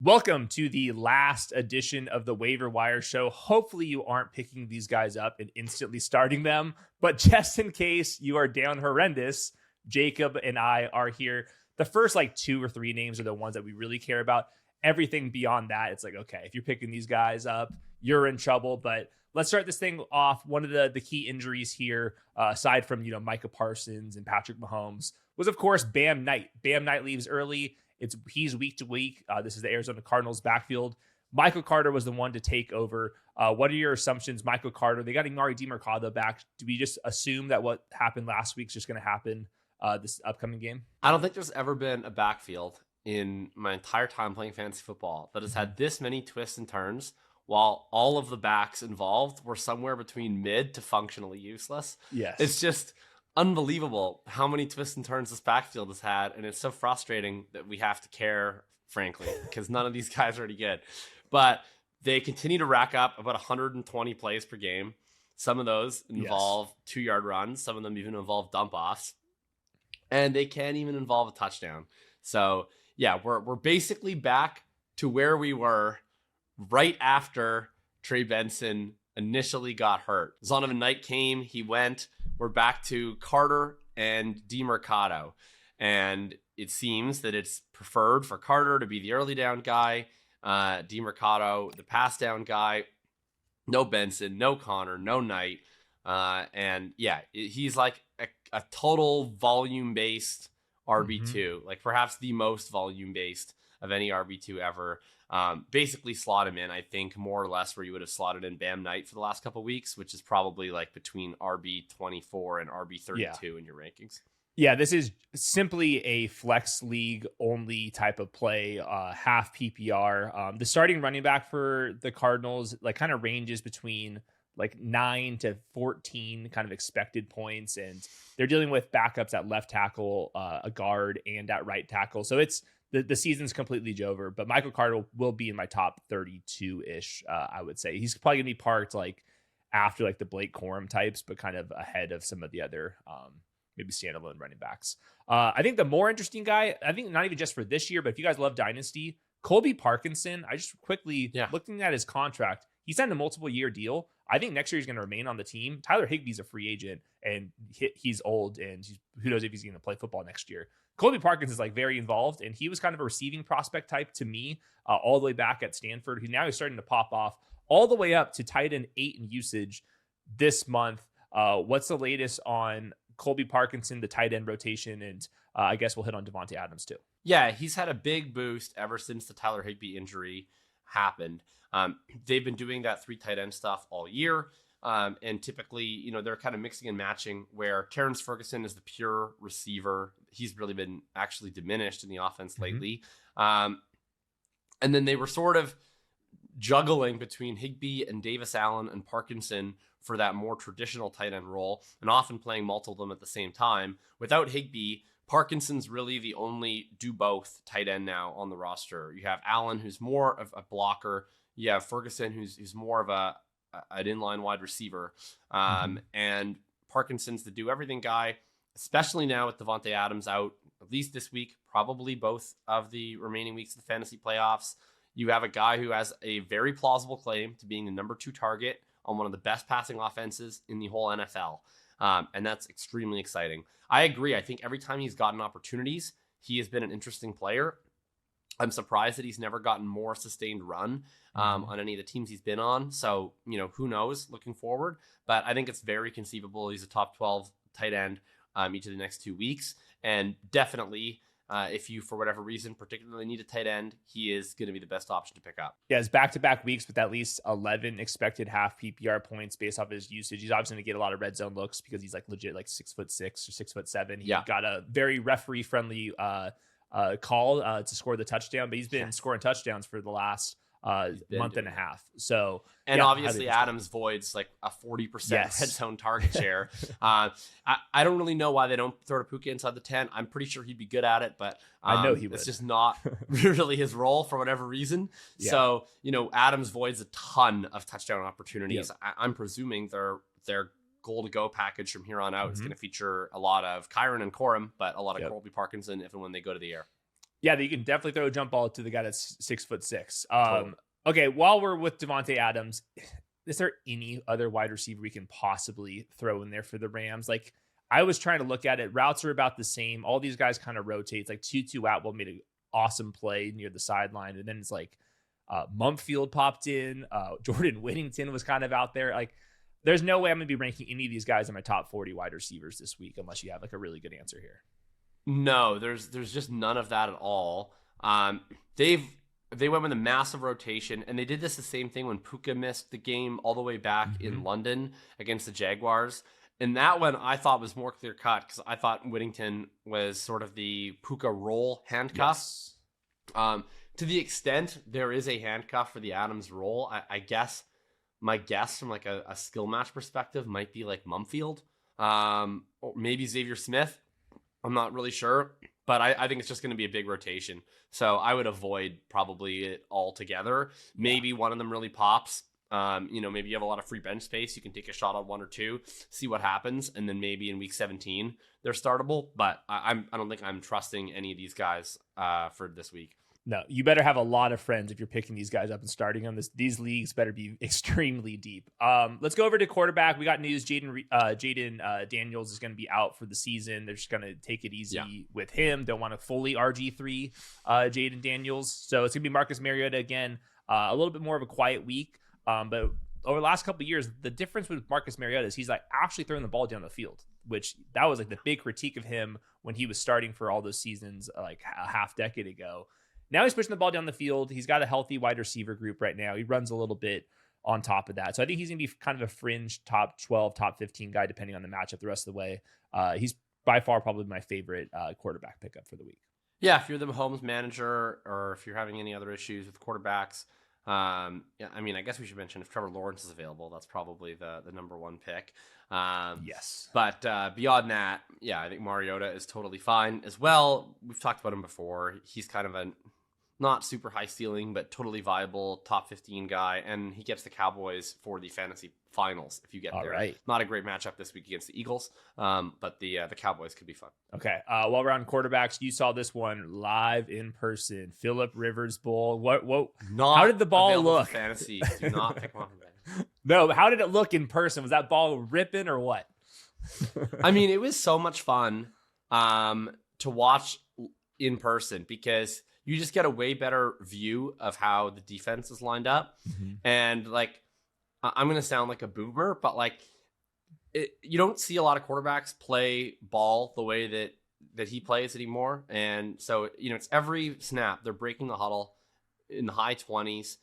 Welcome to the last edition of the Waiver Wire Show. Hopefully you aren't picking these guys up and instantly starting them, but just in case you are down horrendous, Jakob and I are here. The first two or three names are the ones that we really care about. Everything beyond that, it's like, okay, if you're picking these guys up, you're in trouble. But let's start this thing off. One of the key injuries here, aside from, Micah Parsons and Patrick Mahomes, was, of course, Bam Knight. Bam Knight leaves early. He's week to week. This is the Arizona Cardinals backfield. Michael Carter was the one to take over. What are your assumptions? Michael Carter, they got Emari Demercado back. Do we just assume that what happened last week is just going to happen this upcoming game? I don't think there's ever been a backfield in my entire time playing fantasy football that has had this many twists and turns while all of the backs involved were somewhere between mid to functionally useless. Yes. It's just unbelievable how many twists and turns this backfield has had, and it's so frustrating that we have to care, frankly, because none of these guys are any good. But they continue to rack up about 120 plays per game. Some of those involve 2-yard runs. Some of them even involve dump-offs. And they can't even involve a touchdown. So, yeah, we're basically back to where we were right after Trey Benson initially got hurt. Zonovan Knight came, he went. We're back to Carter and Demercado. And it seems that it's preferred for Carter to be the early down guy, Demercado, the pass down guy. No Benson, no Connor, no Knight. And yeah, he's like a total volume-based RB2, like perhaps the most volume-based of any RB2 ever. Basically slot him in, I think, more or less where you would have slotted in Bam Knight for the last couple of weeks, which is probably like between RB24 and RB32 in your rankings. Yeah, this is simply a flex league only type of play, half PPR. The starting running back for the Cardinals kind of ranges between 9 to 14 kind of expected points, and they're dealing with backups at left tackle, a guard, and at right tackle. So it's the season's completely over, but Michael Carter will be in my top 32-ish, I would say. He's probably going to be parked after the Blake Corum types, but kind of ahead of some of the other maybe standalone running backs. I think the more interesting guy, I think not even just for this year, but if you guys love Dynasty, Colby Parkinson, I just quickly looking at his contract, he signed a multiple-year deal. I think next year he's going to remain on the team. Tyler Higbee's a free agent, and he's old, and who knows if he's going to play football next year. Colby Parkinson is very involved, and he was kind of a receiving prospect type to me all the way back at Stanford, who now is starting to pop off all the way up to tight end 8 in usage this month. What's the latest on Colby Parkinson, the tight end rotation? And I guess we'll hit on Davante Adams too. Yeah, he's had a big boost ever since the Tyler Higbee injury happened. They've been doing that 3 tight end stuff all year. And typically, they're kind of mixing and matching where Terrence Ferguson is the pure receiver. He's really been actually diminished in the offense lately. And then they were sort of juggling between Higbee and Davis Allen and Parkinson for that more traditional tight end role, and often playing multiple of them at the same time. Without Higbee, Parkinson's really the only do both tight end now on the roster. You have Allen, who's more of a blocker. You have Ferguson, who's more of an inline wide receiver. And Parkinson's the do everything guy, especially now with Davante Adams out, at least this week, probably both of the remaining weeks of the fantasy playoffs. You have a guy who has a very plausible claim to being the number 2 target on one of the best passing offenses in the whole NFL. And that's extremely exciting. I agree. I think every time he's gotten opportunities, he has been an interesting player. I'm surprised that he's never gotten more sustained run on any of the teams he's been on. So, who knows looking forward. But I think it's very conceivable he's a top 12 tight end each of the next 2 weeks. And definitely, if you, for whatever reason, particularly need a tight end, he is going to be the best option to pick up. Yeah, it's back-to-back weeks with at least 11 expected half PPR points based off his usage. He's obviously going to get a lot of red zone looks because he's legit 6'6" or 6'7". He got a very referee-friendly call to score the touchdown, but he's been scoring touchdowns for the last month and a half. So, and obviously Adams voids a 40% red zone target share. I don't really know why they don't throw to Puka inside the 10. I'm pretty sure he'd be good at it, but I know he would. It's just not really his role for whatever reason. Yeah. So, Adams voids a ton of touchdown opportunities. Yep. I'm presuming their goal to go package from here on out is going to feature a lot of Kyron and Corum, but a lot of Colby Parkinson if and when they go to the air. Yeah, you can definitely throw a jump ball to the guy that's 6'6". Totally. Okay, while we're with Davante Adams, is there any other wide receiver we can possibly throw in there for the Rams? Like, I was trying to look at it. Routes are about the same. All these guys kind of rotate. It's like Tutu Atwell made an awesome play near the sideline, and then it's like Mumpfield popped in. Jordan Whittington was kind of out there. Like, there's no way I'm going to be ranking any of these guys in my top 40 wide receivers this week unless you have like a really good answer here. No, there's just none of that at all. They went with a massive rotation, and they did the same thing when Puka missed the game all the way back in London against the Jaguars. And that one I thought was more clear cut because I thought Whittington was sort of the Puka roll handcuff. Yes. To the extent there is a handcuff for the Adams roll, I guess my guess from like a skill match perspective might be like Mumfield, or maybe Xavier Smith. I'm not really sure, but I think it's just going to be a big rotation. So I would avoid probably it altogether. Maybe one of them really pops. Maybe you have a lot of free bench space. You can take a shot on one or two, see what happens. And then maybe in week 17, they're startable. But I don't think I'm trusting any of these guys for this week. No, you better have a lot of friends if you're picking these guys up and starting them. These leagues better be extremely deep. Let's go over to quarterback. We got news. Jayden Daniels is going to be out for the season. They're just going to take it easy with him. Don't want to fully RG3 Jayden Daniels. So it's going to be Marcus Mariota again. A little bit more of a quiet week. But over the last couple of years, the difference with Marcus Mariota is he's like actually throwing the ball down the field, which that was like the big critique of him when he was starting for all those seasons like a half decade ago. Now he's pushing the ball down the field. He's got a healthy wide receiver group right now. He runs a little bit on top of that. So I think he's going to be kind of a fringe top 12, top 15 guy, depending on the matchup the rest of the way. He's by far probably my favorite quarterback pickup for the week. Yeah, if you're the Mahomes manager or if you're having any other issues with quarterbacks, I guess we should mention if Trevor Lawrence is available, that's probably the number one pick. Yes. But beyond that, yeah, I think Mariota is totally fine as well. We've talked about him before. He's kind of a not super high ceiling, but totally viable top 15 guy. And he gets the Cowboys for the fantasy finals if you get there. Right. Not a great matchup this week against the Eagles, but the Cowboys could be fun. Okay. While we're on quarterbacks, you saw this one live in person. Phillip Rivers Bowl. What? How did the ball look? Fantasy. Do not pick one from there. No, how did it look in person? Was that ball ripping or what? I mean, it was so much fun to watch in person because you just get a way better view of how the defense is lined up. And like, I'm going to sound like a boomer, but like you don't see a lot of quarterbacks play ball the way that he plays anymore. And so, it's every snap. They're breaking the huddle in the high 20s.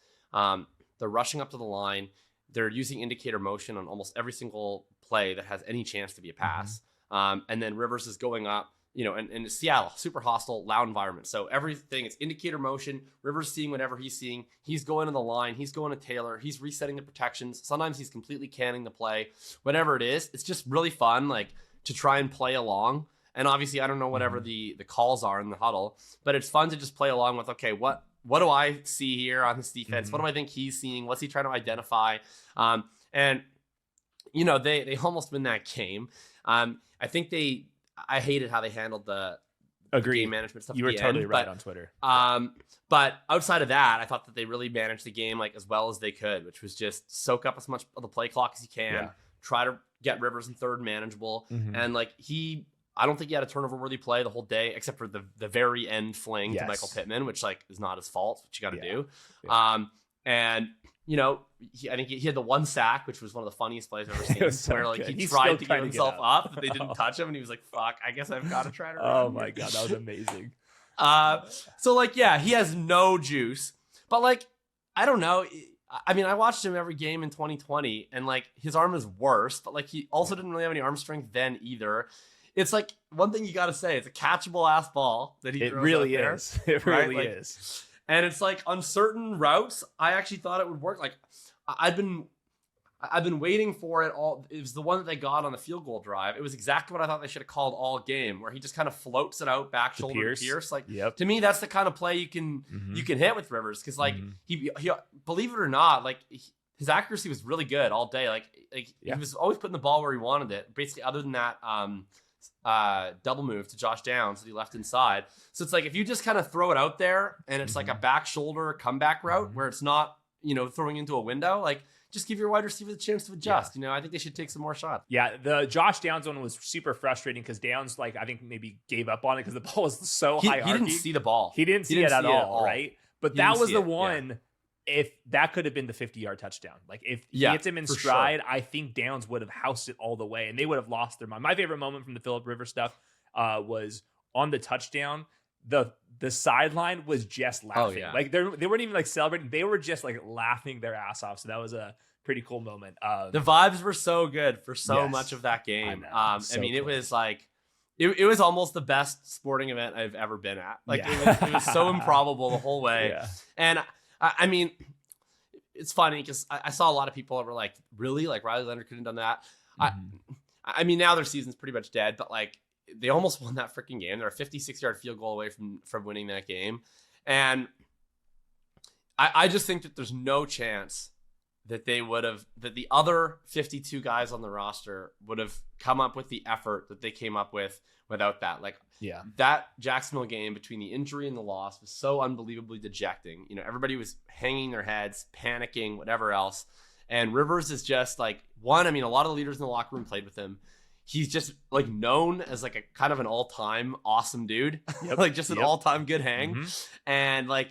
They're rushing up to the line. They're using indicator motion on almost every single play that has any chance to be a pass. And then Rivers is going up, and Seattle, super hostile, loud environment. So everything, it's indicator motion. Rivers seeing whatever he's seeing. He's going to the line. He's going to Taylor. He's resetting the protections. Sometimes he's completely canning the play. Whatever it is, it's just really fun, like, to try and play along. And obviously, I don't know whatever the calls are in the huddle, but it's fun to just play along with, okay, what do I see here on this defense? What do I think he's seeing? What's he trying to identify? They almost win that game. I think I hated how they handled the game management stuff. You were totally right on Twitter. But outside of that, I thought that they really managed the game like as well as they could, which was just soak up as much of the play clock as you can, try to get Rivers in third manageable. And like I don't think he had a turnover-worthy play the whole day, except for the very end fling to Michael Pittman, which like is not his fault. It's what you got to do. Yeah. I think he had the one sack, which was one of the funniest plays I've ever seen. Where like he tried to give himself up, but they didn't touch him, and he was like, "Fuck, I guess I've got to try to." Oh my god, that was amazing. So like, yeah, he has no juice, but like, I don't know. I mean, I watched him every game in 2020, and like his arm is worse, but like he also didn't really have any arm strength then either. It's like one thing you got to say. It's a catchable ass ball that he throws really out is. It really is. And it's like on certain routes, I actually thought it would work. Like I've been waiting for it all. It was the one that they got on the field goal drive. It was exactly what I thought they should have called all game, where he just kind of floats it out back shoulder to Pierce. Like to me, that's the kind of play you can hit with Rivers because like he believe it or not, like his accuracy was really good all day. Like he was always putting the ball where he wanted it. Basically, other than that double move to Josh Downs that he left inside. So it's like if you just kind of throw it out there and it's like a back shoulder comeback route where it's not, throwing into a window, like just give your wide receiver the chance to adjust. I think they should take some more shots. Yeah, the Josh Downs one was super frustrating because Downs, I think maybe gave up on it because the ball was so high. He didn't see the ball. He didn't see it at all, right? But that was the one. Yeah. If that could have been the 50-yard touchdown, if he hits him in stride, sure. I think Downs would have housed it all the way, and they would have lost their mind. My favorite moment from the Phillip Rivers stuff was on the touchdown. The sideline was just laughing. Oh, yeah. They weren't even celebrating. They were just laughing their ass off. So that was a pretty cool moment. The vibes were so good for so much of that game. I mean, cool. It was it was almost the best sporting event I've ever been at. It was so improbable the whole way. Yeah. And I mean, it's funny because I saw a lot of people that were like, really? Riley Leonard couldn't have done that. Mm-hmm. I mean, now their season's pretty much dead, but they almost won that freaking game. They're a 56-yard field goal away from winning that game. And I just think that there's no chance that that the other 52 guys on the roster would have come up with the effort that they came up with without that. That Jacksonville game between the injury and the loss was so unbelievably dejecting. Everybody was hanging their heads, panicking, whatever else. And Rivers is just a lot of the leaders in the locker room played with him. He's just known as a kind of an all-time awesome dude, yep. An all-time good hang. Mm-hmm. And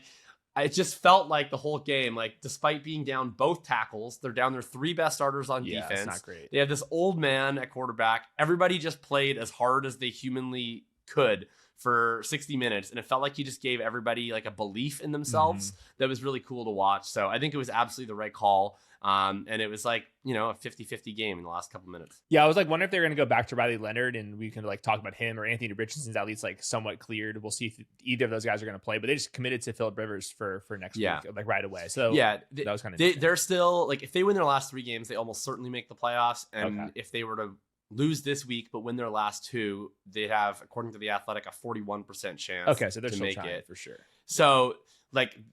it just felt like the whole game, despite being down both tackles, they're down their three best starters on defense. It's not great. They have this old man at quarterback. Everybody just played as hard as they humanly could for 60 minutes. And it felt like he just gave everybody a belief in themselves that was really cool to watch. So I think it was absolutely the right call. And it was a 50-50 game in the last couple minutes. Yeah, I was wondering if they're going to go back to Riley Leonard and we can talk about him, or Anthony Richardson's at least somewhat cleared. We'll see if either of those guys are going to play, but they just committed to Phillip Rivers for next week, right away. So yeah, that was kind of they're still if they win their last three games, they almost certainly make the playoffs. And if they were to lose this week but win their last two, they'd have, according to The Athletic, a 41% chance. Okay, so they're still make it for sure. So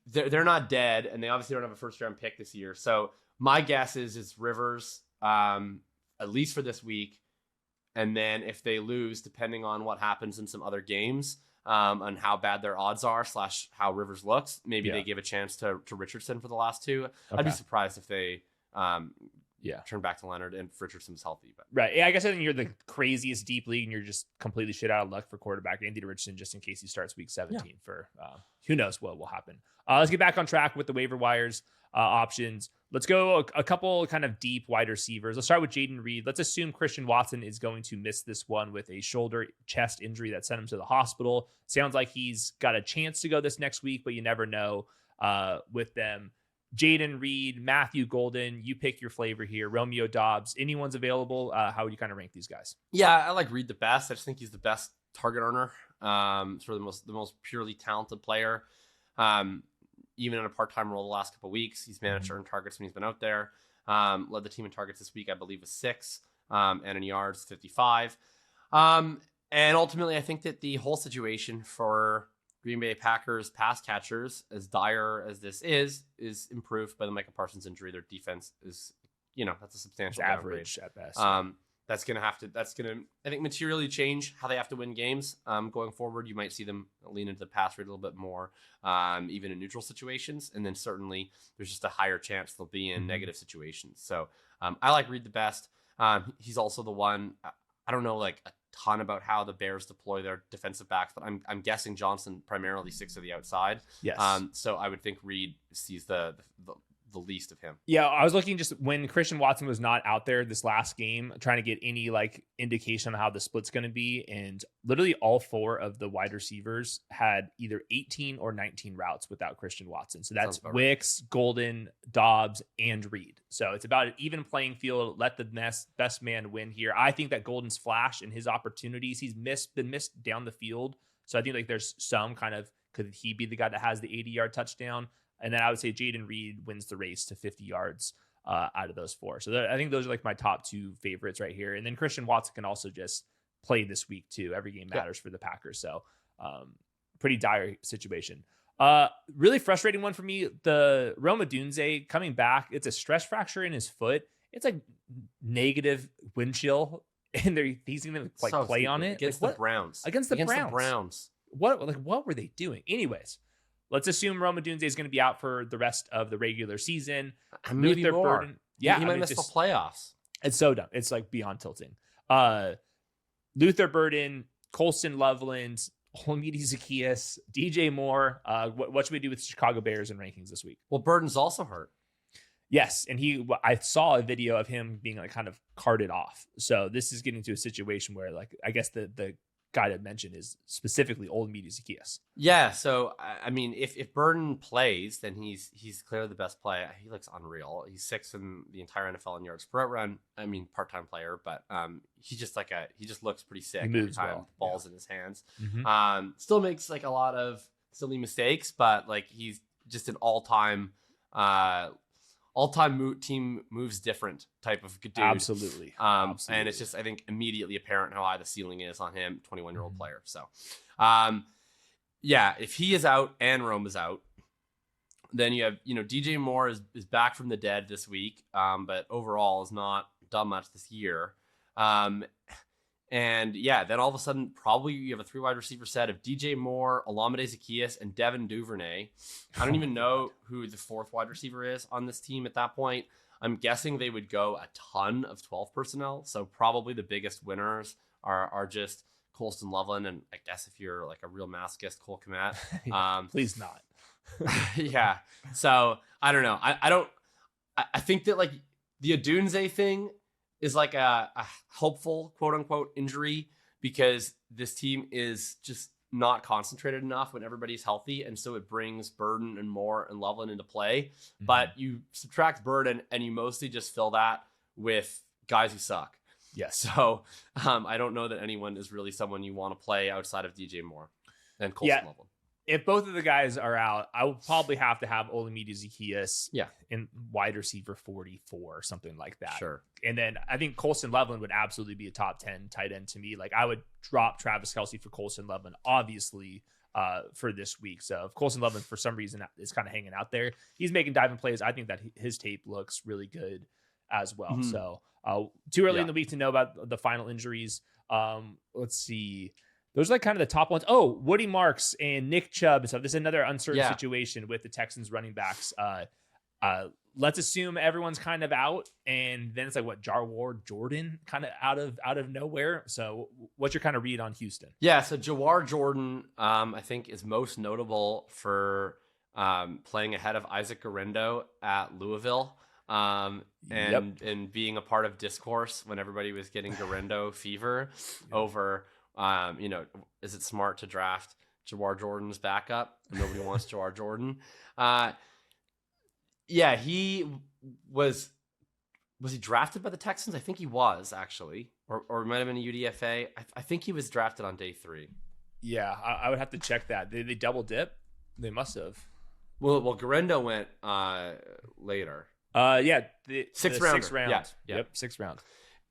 they're not dead, and they obviously don't have a first round pick this year. So my guess is Rivers, at least for this week. And then if they lose, depending on what happens in some other games, on how bad their odds are / how Rivers looks, maybe they give a chance to Richardson for the last two. Okay. I'd be surprised if they turn back to Leonard and if Richardson's healthy. But right. Yeah, I guess I think you're the craziest deep league and you're just completely shit out of luck for quarterback Anthony Richardson just in case he starts week 17 for who knows what will happen. Let's get back on track with the waiver wires options. Let's go a couple kind of deep wide receivers. Let's start with Jayden Reed. Let's assume Christian Watson is going to miss this one with a shoulder chest injury that sent him to the hospital. Sounds like he's got a chance to go this next week, but you never know with them. Jayden Reed, Matthew Golden, you pick your flavor here. Romeo Doubs, anyone's available. How would you kind of rank these guys? Yeah, I like Reed the best. I just think he's the best target earner. Sort of the most purely talented player. Even in a part-time role the last couple of weeks, he's managed to earn targets when he's been out there. Led the team in targets this week, I believe, with 6, and in yards, 55. And ultimately, I think that the whole situation for Green Bay Packers pass catchers, as dire as this is improved by the Micah Parsons injury. Their defense is, that's a substantial average at best. That's going to, I think, materially change how they have to win games going forward. You might see them lean into the pass rate a little bit more, even in neutral situations. And then certainly there's just a higher chance they'll be in negative situations. So I like Reed the best. He's also the one, I don't know a ton about how the Bears deploy their defensive backs, but I'm guessing Johnson primarily sticks to the outside. Yes. So I would think Reed sees the least of him. Yeah, I was looking just when Christian Watson was not out there this last game, trying to get any indication on how the split's going to be. And literally all 4 of the wide receivers had either 18 or 19 routes without Christian Watson. So that's Wicks, Golden, Doubs, and Reed. So it's about an even playing field. Let the best man win here. I think that Golden's flash and his opportunities, he's been missed down the field. So I think there's some kind of, could he be the guy that has the 80-yard touchdown? And then I would say Jayden Reed wins the race to 50 yards out of those 4. So I think those are my top 2 favorites right here. And then Christian Watson can also just play this week too. Every game matters for the Packers. So pretty dire situation. Really frustrating one for me. The Odunze coming back. It's a stress fracture in his foot. It's negative wind chill and he's going to play on it against the Browns. Against the Browns. What were they doing? Anyways, let's assume Rome Odunze is going to be out for the rest of the regular season. Maybe more. Burden, yeah, he might miss the playoffs. It's so dumb. It's like beyond tilting. Luther Burden, Colston Loveland, Olamide Zaccheaus, DJ Moore. What should we do with Chicago Bears and rankings this week? Well, Burden's also hurt. Yes, and I saw a video of him being like kind of carted off. So this is getting to a situation where like I guess the guy that mentioned is specifically Olamide Zaccheaus. Yeah, so I mean, if Burden plays, then he's clearly the best play. He looks unreal. He's 6th in the entire NFL in yards per route run. I mean, part-time player, but he just looks pretty sick. He moves every time well. The ball's in his hands. Mm-hmm. Still makes like a lot of silly mistakes, but like he's just an all-time team moves different type of dude. Absolutely. And it's just, I think, immediately apparent how high the ceiling is on him, 21-year-old player. So, yeah, if he is out and Rome is out, then you have, DJ Moore is back from the dead this week, but overall has not done much this year. And yeah, then all of a sudden, probably you have a 3 wide receiver set of DJ Moore, Olamide Zaccheaus, and Devin Duvernay. I don't even know who the 4th wide receiver is on this team at that point. I'm guessing they would go a ton of 12 personnel. So probably the biggest winners are just Colston Loveland. And I guess if you're like a real masochist, Cole Kmet. Please not. Yeah. So I don't know. I think that like the Odunze thing is like a hopeful quote unquote injury because this team is just not concentrated enough when everybody's healthy. And so it brings Burden and Moore and Loveland into play. Mm-hmm. But you subtract Burden and you mostly just fill that with guys who suck. Yes. So I don't know that anyone is really someone you want to play outside of DJ Moore and Colston Loveland. If both of the guys are out, I will probably have to have Olamide Zaccheaus in wide receiver 44 or something like that. Sure. And then I think Colston Loveland would absolutely be a top 10 tight end to me. Like I would drop Travis Kelce for Colston Loveland, obviously, for this week. So if Colston Loveland, for some reason, is kind of hanging out there, he's making diving plays. I think that his tape looks really good as well. Mm-hmm. So too early in the week to know about the final injuries. Let's see. Those are like kind of the top ones. Oh, Woody Marks and Nick Chubb and stuff. This is another uncertain situation with the Texans running backs. Let's assume everyone's kind of out, and then it's like what Jawar Jordan kind of out of nowhere. So, what's your kind of read on Houston? Yeah, so Jawar Jordan, I think, is most notable for playing ahead of Isaac Guerendo at Louisville. And being a part of discourse when everybody was getting Guerendo fever over. Is it smart to draft Jawar Jordan's backup? Nobody wants Jawar Jordan. He was he drafted by the Texans? I think he was actually, or it might have been a UDFA. I think he was drafted on day 3. Yeah, I would have to check that. They double dip? They must have. Well, Guerendo went later. The 6th round. Yeah. Yep, 6th round.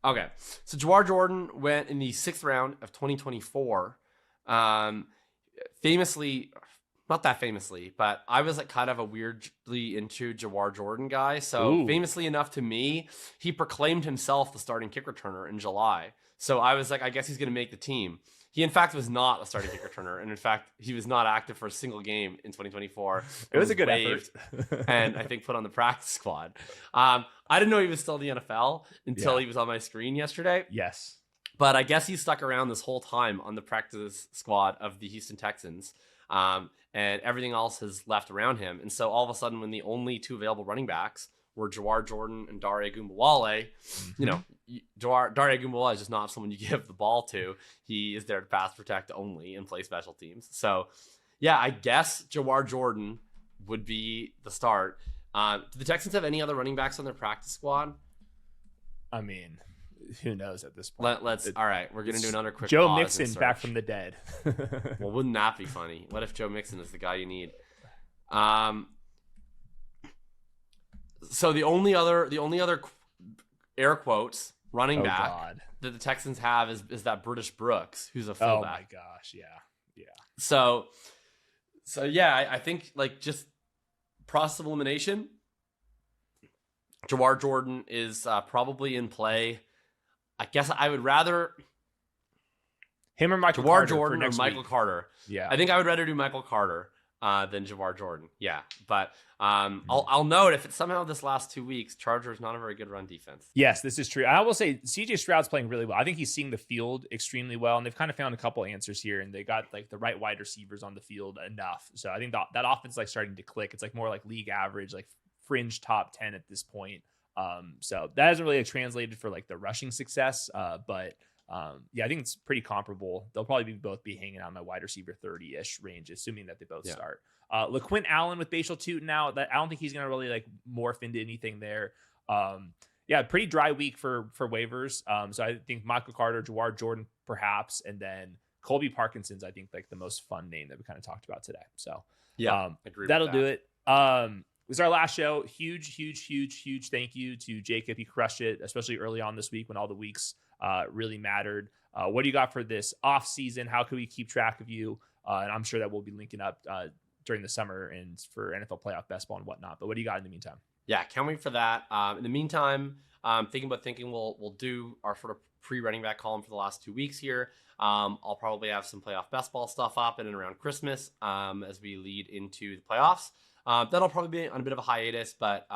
Okay, so Jawar Jordan went in the 6th round of 2024. Famously, not that famously, but I was like kind of a weirdly into Jawar Jordan guy. So famously enough to me, he proclaimed himself the starting kick returner in July. So I was like, I guess he's going to make the team. He, in fact, was not a starting kick returner. And in fact, he was not active for a single game in 2024. It was a good effort. And I think put on the practice squad. I didn't know he was still in the NFL until he was on my screen yesterday. Yes. But I guess he stuck around this whole time on the practice squad of the Houston Texans. And everything else has left around him. And so all of a sudden, when the only 2 available running backs were Jawar Jordan and Dare Ogunbowale, Dare Ogunbowale is just not someone you give the ball to. He is there to pass protect only and play special teams. So, yeah, I guess Jawar Jordan would be the start. Do the Texans have any other running backs on their practice squad? I mean, who knows at this point? All right, we're going to do another quick Joe Mixon back from the dead. Well, wouldn't that be funny? What if Joe Mixon is the guy you need? So the only other air quotes running back that the Texans have is that British Brooks, who's a fullback. Oh my gosh, yeah. So yeah, I think like just process of elimination. Jawar Jordan is probably in play. I guess I would rather him or Michael Jawar Carter Jordan for or next Michael week. Carter. Yeah, I think I would rather do Michael Carter than Jawar Jordan. Yeah, but I'll note if it's somehow this last 2 weeks, Chargers not a very good run defense. Yes, this is true. I will say CJ Stroud's playing really well. I think he's seeing the field extremely well, and they've kind of found a couple answers here, and they got like the right wide receivers on the field enough. So I think that offense is like starting to click. It's like more like league average, like fringe top 10 at this point. So that hasn't really translated for like the rushing success, but yeah, I think it's pretty comparable. They'll probably both be hanging out in my wide receiver 30-ish range, assuming that they both start. LaQuint Allen with Bashal Tootin out. That I don't think he's going to really like morph into anything there. Yeah, pretty dry week for waivers. So I think Michael Carter, Jawar Jordan, perhaps, and then Colby Parkinson's, I think, like the most fun name that we kind of talked about today. So Agree that'll with that. do it. This is our last show. Huge thank you to Jakob. He crushed it, especially early on this week when all the weeks really mattered. What do you got for this off season? How can we keep track of you? And I'm sure that we'll be linking up during the summer and for NFL playoff best ball and whatnot. But what do you got in the meantime? Yeah, can't wait for that. In the meantime, thinking we'll do our sort of pre-running back column for the last 2 weeks here. I'll probably have some playoff best ball stuff up in and around Christmas as we lead into the playoffs. That'll probably be on a bit of a hiatus, but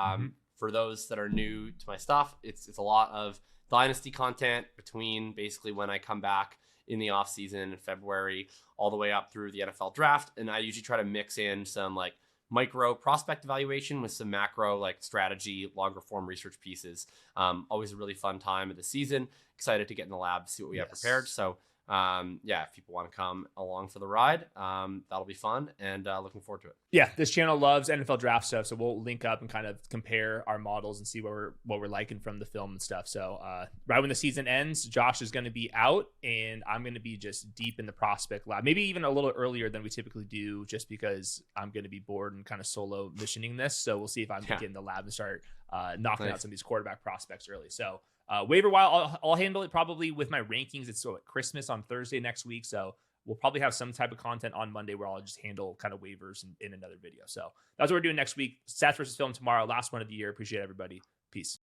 for those that are new to my stuff, it's a lot of dynasty content between basically when I come back in the off season in February all the way up through the NFL draft. And I usually try to mix in some like micro prospect evaluation with some macro like strategy, longer form research pieces. Always a really fun time of the season. Excited to get in the lab, see what we have prepared. So if people want to come along for the ride, that'll be fun and looking forward to it. Yeah, this channel loves NFL draft stuff, so we'll link up and kind of compare our models and see what we're liking from the film and stuff. So right when the season ends, Josh is going to be out and I'm going to be just deep in the prospect lab, maybe even a little earlier than we typically do, just because I'm going to be bored and kind of solo missioning this. So we'll see if I can get in the lab and start knocking out some of these quarterback prospects early. So waiver wire, I'll handle it probably with my rankings. It's so at Christmas on Thursday next week, so we'll probably have some type of content on Monday where I'll just handle kind of waivers in another video. So that's what we're doing next week. Stats versus film tomorrow, last one of the year. Appreciate everybody. Peace.